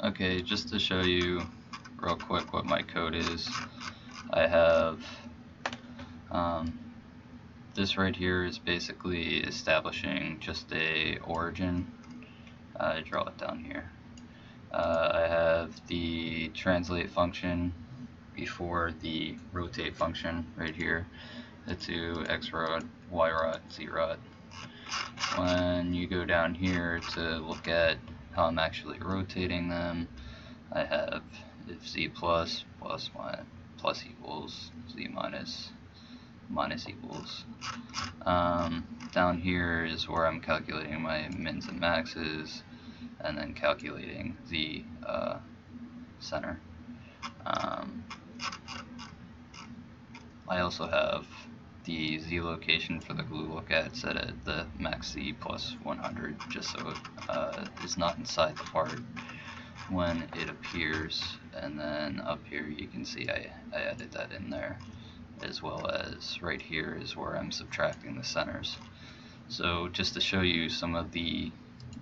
Okay, just to show you real quick what my code is, I have this right here is basically establishing just a origin. I draw it down here. I have the translate function before the rotate function right here. The two x rod, y rod, z rod. When you go down here to look at how I'm actually rotating them, I have if z plus plus equals z minus equals. Down here is where I'm calculating my mins and maxes, and then calculating the center. I also have the z location for the glue look at set at the max z plus 100, just so it is not inside the part when it appears. And then up here you can see I added that in there, as well as right here is where I'm subtracting the centers. So just to show you some of the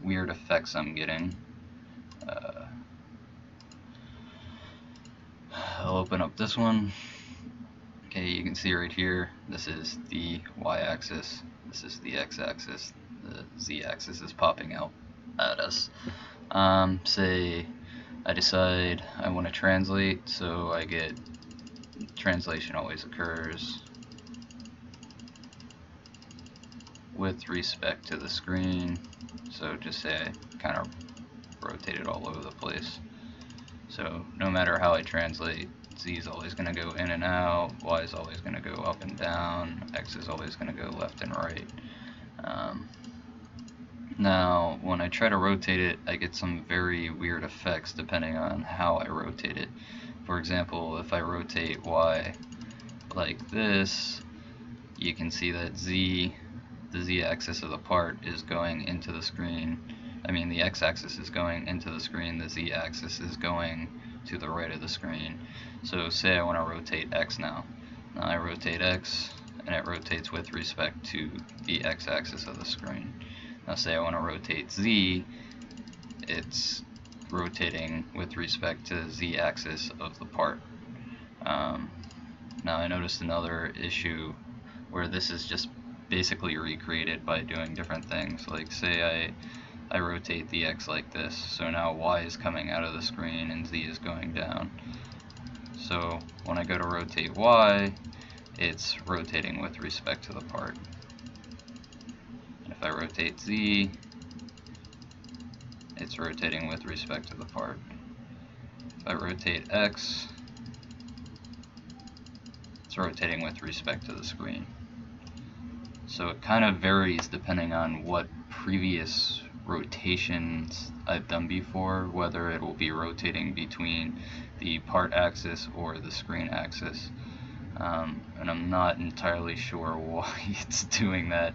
weird effects I'm getting, I'll open up this one. Okay, you can see right here, this is the y-axis, this is the x-axis, the z-axis is popping out at us. Say I decide I want to translate, so I get translation always occurs with respect to the screen. So just say I kind of rotate it all over the place. So no matter how I translate, z is always going to go in and out, y is always going to go up and down, x is always going to go left and right. Now, when I try to rotate it, I get some very weird effects depending on how I rotate it. For example, if I rotate y like this, you can see that the z-axis of the part is going into the screen. I mean, the x-axis is going into the screen, the z-axis is going to the right of the screen. So say I want to rotate x now. Now I rotate x, and it rotates with respect to the x-axis of the screen. Now say I want to rotate z, it's rotating with respect to the z-axis of the part. Now I noticed another issue where this is just basically recreated by doing different things. Like say I rotate the x like this, so now y is coming out of the screen and z is going down. So when I go to rotate y, it's rotating with respect to the part. And if I rotate z, it's rotating with respect to the part. If I rotate x, it's rotating with respect to the screen. So it kind of varies depending on what previous rotations I've done before, whether it will be rotating between the part axis or the screen axis. And I'm not entirely sure why it's doing that,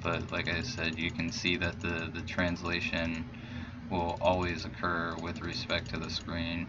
but like I said, you can see that the translation will always occur with respect to the screen.